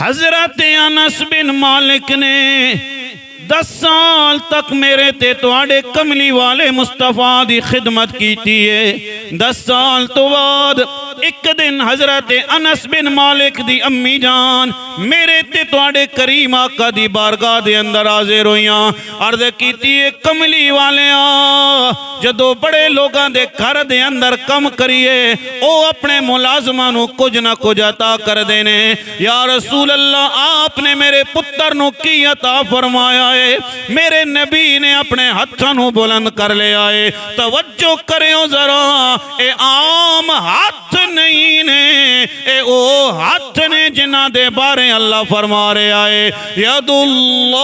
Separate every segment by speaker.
Speaker 1: हजरत अनस बिन मालिक ने 10 साल तक मेरे ते तुहाडे कमली वाले मुस्तफा दी खिदमत की है। 10 साल तो बाद एक दिन हजरत अनस बिन मालिक दी अम्मी जान मेरे ते तुहाडे करीम आका दी बारगाह दे अंदर हाजिर होइयां। अर्ज कीती है कमली वालिया जदों बड़े लोगां दे घर दे अंदर कम करिए ओ अपने मुलाजमां नूं कुछ ना कुछ अता करदे ने। या रसूल अल्लाह आपने मेरे पुत्र नूं की अता फरमाया है? मेरे नबी ने अपने हत्थां नूं बुलंद कर लिया है। तवज्जो करियो जरा, ए आम हाथ नहीं ने, ए ओ हाथ ने जिन्हां दे बारे अल्लाह फरमा रहा है यदुल्लाह,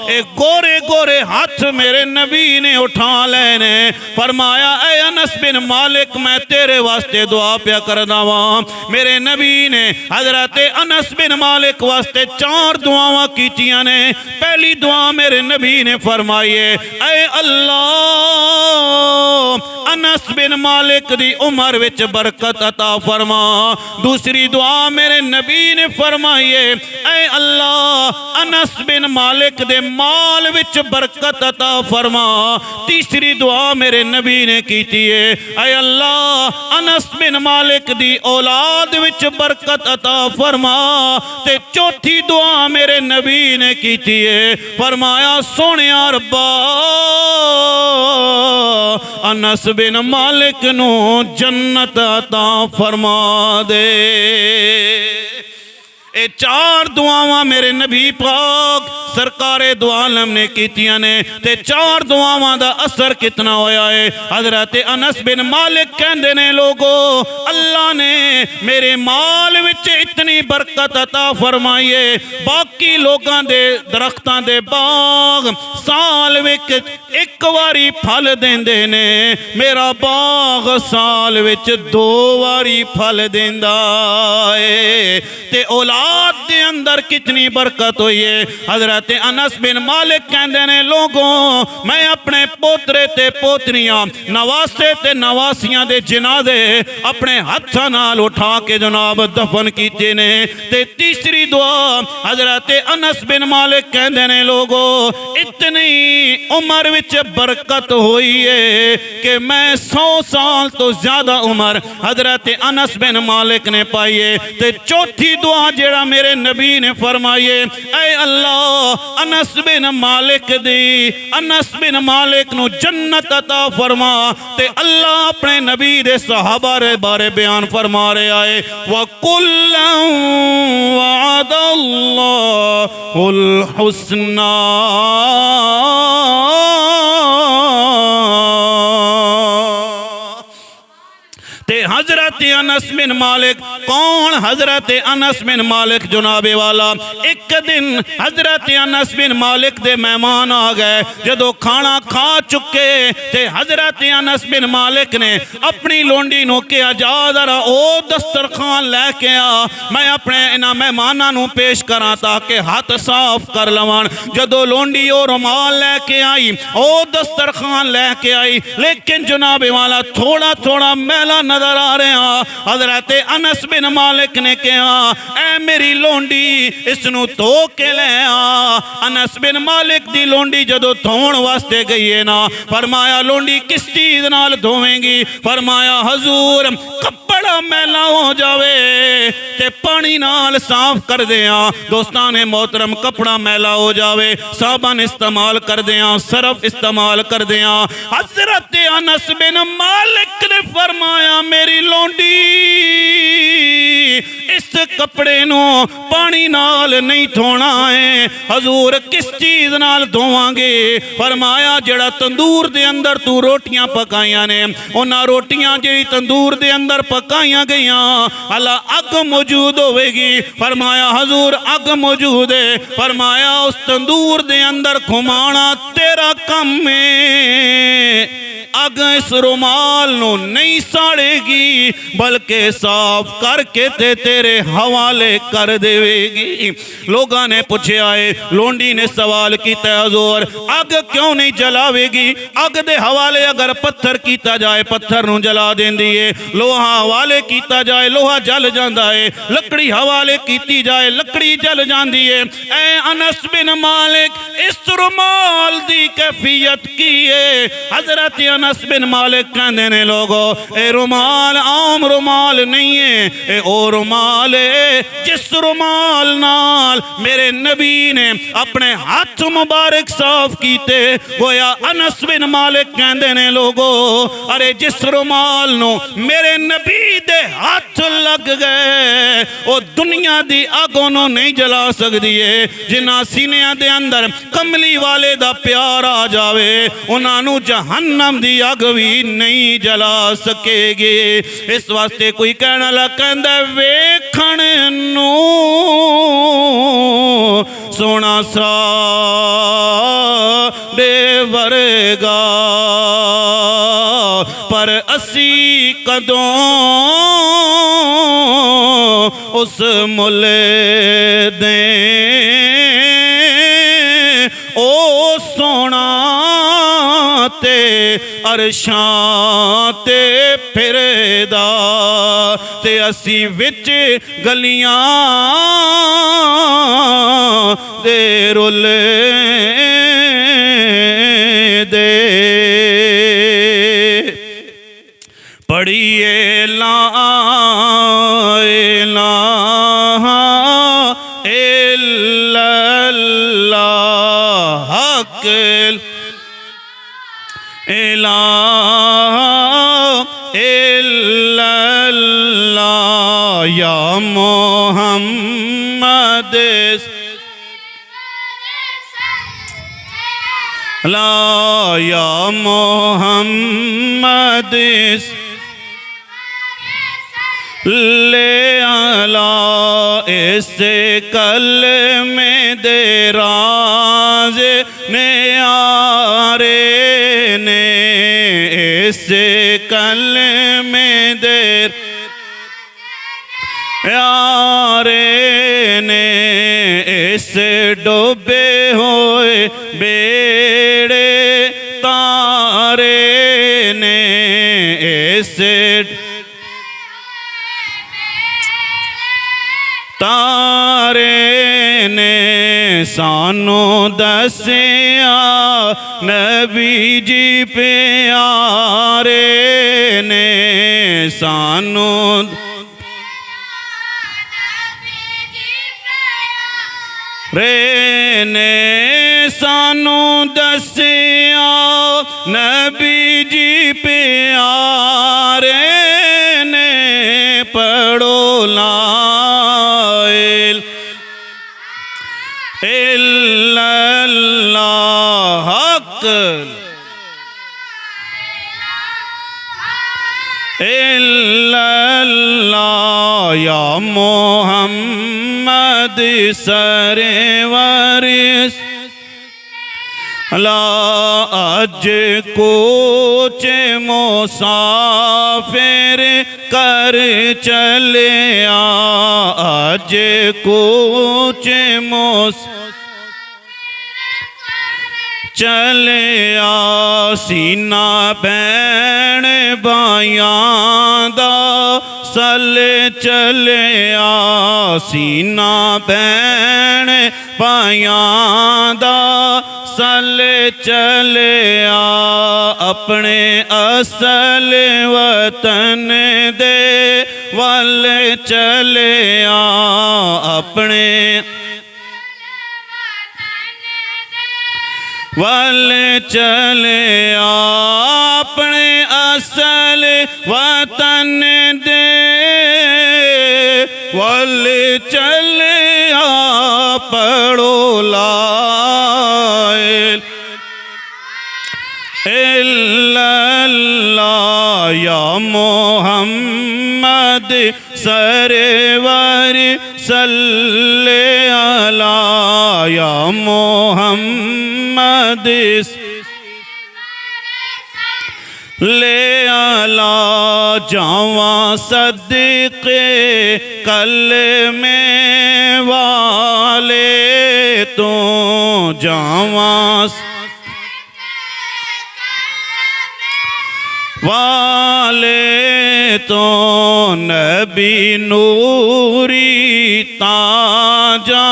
Speaker 1: ए गोरे गोरे हाथ मेरे नबी ने उठा लेने। फरमाया ऐ अनस बिन मालिक मैं तेरे वास्ते दुआ प्या करदा वां। मेरे नबी ने हजरत अनस बिन मालिक वास्ते 4 दुआवां कीतियां ने। पहली दुआ मेरे नबी ने फरमाई है ऐ अल्लाह अनस बिन मालिक दी उम्र विच बरकत अता फरमा। दूसरी दुआ मेरे नबी ने फरमाई है ऐ अल्लाह अनस बिन मालिक दे माल विच बरकत अता फरमा। तीसरी दुआ मेरे नबी ने की है ऐ अल्लाह अनस बिन मालिक दी औलाद विच बरकत अता फरमा। ते चौथी दुआ मेरे नबी ने की है फरमाया सोनिया रब्बा अनस बिन मालिक नू जन्नत अता फरमा दे। ये 4 दुआवां मेरे नबी पाक सरकारे दो आलम ने कीतियां ने। ते 4 दुआवां दा असर कितना होया है? हजरत अनस बिन मालिक कहंदे ने लोगो अल्लाह ने मेरे माल विच इतनी बरकत अता फरमाई है बाकी लोगां दे दरख्तां दे बाग साल विच एक वारी फल देंदे ने, मेरा बाग साल विच 2 वारी फल देंदा है। ते औलाद दे अंदर कितनी बरकत हुई है। हजरत अनस बिन मालिक कहंदे ने लोगों मैं अपने पोतरे ते पोतरियां नवासे ते नवासियां दे जनाजे अपने हत्थां नाल उठा के जनाब दफन कीते ने। ते तीसरी दुआ हजरत अनस बिन मालिक कहंदे ने लोगों इतनी उम्र विच बरकत हुई है कि मैं 100 साल तो ज्यादा उम्र हजरत अनस बिन मालिक ने पाई है। ते चौथी दुआ जेड़ा मेरे नबी ने फरमाई है ऐ अल्लाह अनस बिन मालिक दी अनस बिन मालिक नू जन्नत अता फरमा। ते अल्लाह अपने नबी दे सहाबा रे बारे बयान फरमा रहा है व कुल्लन वअदल्लाहुल हुस्ना। ते हजरत अनस बिन मालिक कौन? हजरत अनस बिन मालिक जुनाबे वाला। एक दिन हजरत अनस बिन मालिक दे मेहमान आ गए। जदों खाना खा चुके ते हजरत अनस बिन मालिक ने अपनी लोंडी नूं कहा जा जरा ओ दस्तरखान लैके आ मैं अपने इन्हां मेहमानां नूं पेश करा ताकि हाथ साफ कर लवन। जदों लोंडी ओ रुमाल लैके आई ओ दस्तरखान लैके आई लेकिन जुनाबे वाला थोड़ा थोड़ा मैला नजर आ रहा। हजरत अनस बिन मालिक ने कहा ऐ मेरी लोंडी इसनू धो के ले आ। अनस बिन मालिक दी लोंडी जदों धोण वास्ते गई है ना फरमाया लोंडी किस चीज नाल धोवेंगी? फरमाया हजूर कपड़ा मैला हो जावे ते पानी नाल साफ कर दें। दोस्तान मोहतरम कपड़ा मैला हो जावे साबन इस्तेमाल कर दें, सरफ इस्तेमाल कर दें। हजरत अनस बिन मालिक ने फरमाया मेरी लोंडी इस कपड़े नू पानी नाल नहीं धोना है। हजूर किस चीज नाल धोवांगे? फरमाया जड़ा तंदूर दे अंदर तू रोटियां पकाइयां ने उन्हां रोटियां जी तंदूर दे अंदर पकाइयां गईयां अला अग मौजूद होवेगी। फरमाया हजूर अग मौजूद है। फरमाया उस तंदूर दे अंदर घुमाना तेरा काम है। अग इस रुमाल नू नहीं साड़ेगी बल्कि साफ करके ते तेरे हवाले कर देवेगी। लोगों ने पूछा है, लोंडी ने सवाल किया, हुजूर अग क्यों नहीं जलावेगी? अग दे हवाले अगर पत्थर किया जाए पत्थर नू जला देंदी है, लोहा हवाले किया जाए लोहा जल जाता है, लकड़ी हवाले की जाए लकड़ी जल जाती है। ऐ अनस बिन मालिक इस रुमाल दी कैफियत की है। हजरत अनस बिन मालिक कहते ने लोगों ए रुमाल आम रुमाल नहीं है, ए ओ रुमाल है जिस रुमाल नाल मेरे नबी ने अपने हाथ मुबारक साफ कीते। गोया अनस बिन मालिक कहते ने लोगों अरे जिस रुमाल नो मेरे नबी दे हाथ लग गए वो दुनिया दी अगों नो नहीं जला सकती है। जिन्ना सीनिया दे अंदर कमली वाले दा प्यार आ जावे उन्होंने जहन्नम दी अग भी नहीं जला सकेगी। इस वास्ते कोई कहना लग कहंदा वेखण नू सोना सा दे वरगा पर असी कदों उस मुल दे ओ सोना ते अरशां ते फिरदा ते असी विच गलियां दे रुल दे। पढ़िए ला इलाहा इल्लल्लाह हक इलाहा इल्लल्लाह या मोहम्मद ला या मोहम्मद ले आला इस कल में दे राज ने आरे ने इस कल में दे यारे ने इस डूबे हुए बेड़े तारे ने इस तारे ने सानू दसिया नबी जी प्यारे ने सानू रे ने सानू दसिया नबी जी प्यारे ने पढ़ो ला इल्लल्लाह हक इल्लल्लाह या मोहम्मद सरवरिस ला अज कोच मुसाफिर कर चले आज कोच चले सीना भैन बायां दा सल चले सीना भैन बायां दा सल चले अपने असल वतन दे वल चले अपने वल चले अपने असल वतन दे वल चले पढ़ो ला इल्लल्लाह या मोहम्मद सरवर सल्ले अला या मोहम्मद ले आला जावा सदके कल में वाले तो जावा वाले तो नबी नूरी ताजा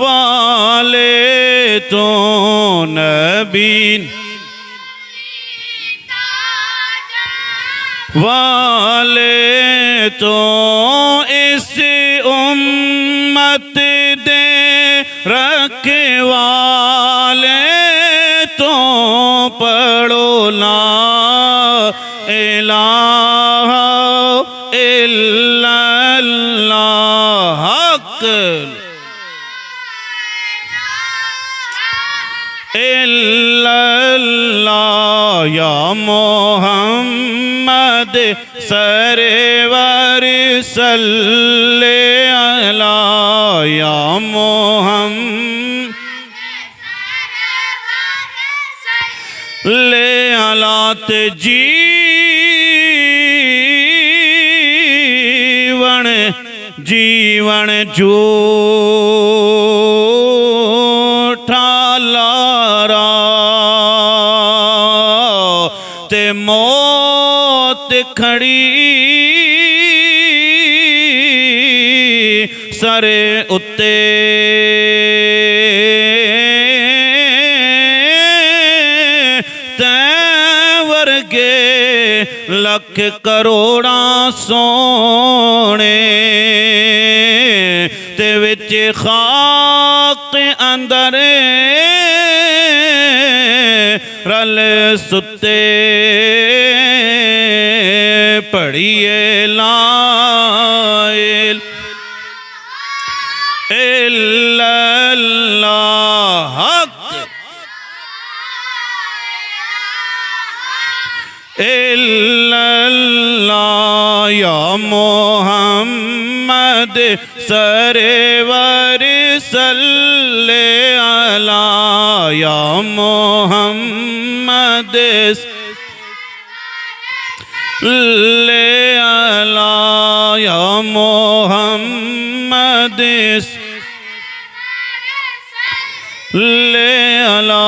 Speaker 1: वाले तो नबी वाले तो इस उम्मत दे रखे वाले तो पढ़ो ला इलाहा इल्लल्लाह हक इल्लल्लाह या मोहम्मद सरवर सल्ले अला या मोहम्मद ले अला ते जीवन जीवन झूठा लारा ते मौत खड़ी सरे उत्ते वर्गे लख करोड़ा सोने ते विच खाक अंदर रल सुते पढ़िए लाइल इल्लल्लाह हक इल्लल्लाह या मोहम्मद सरवर सल्ले अला या मोहम्मद ले अला या मोहम्मद ले अला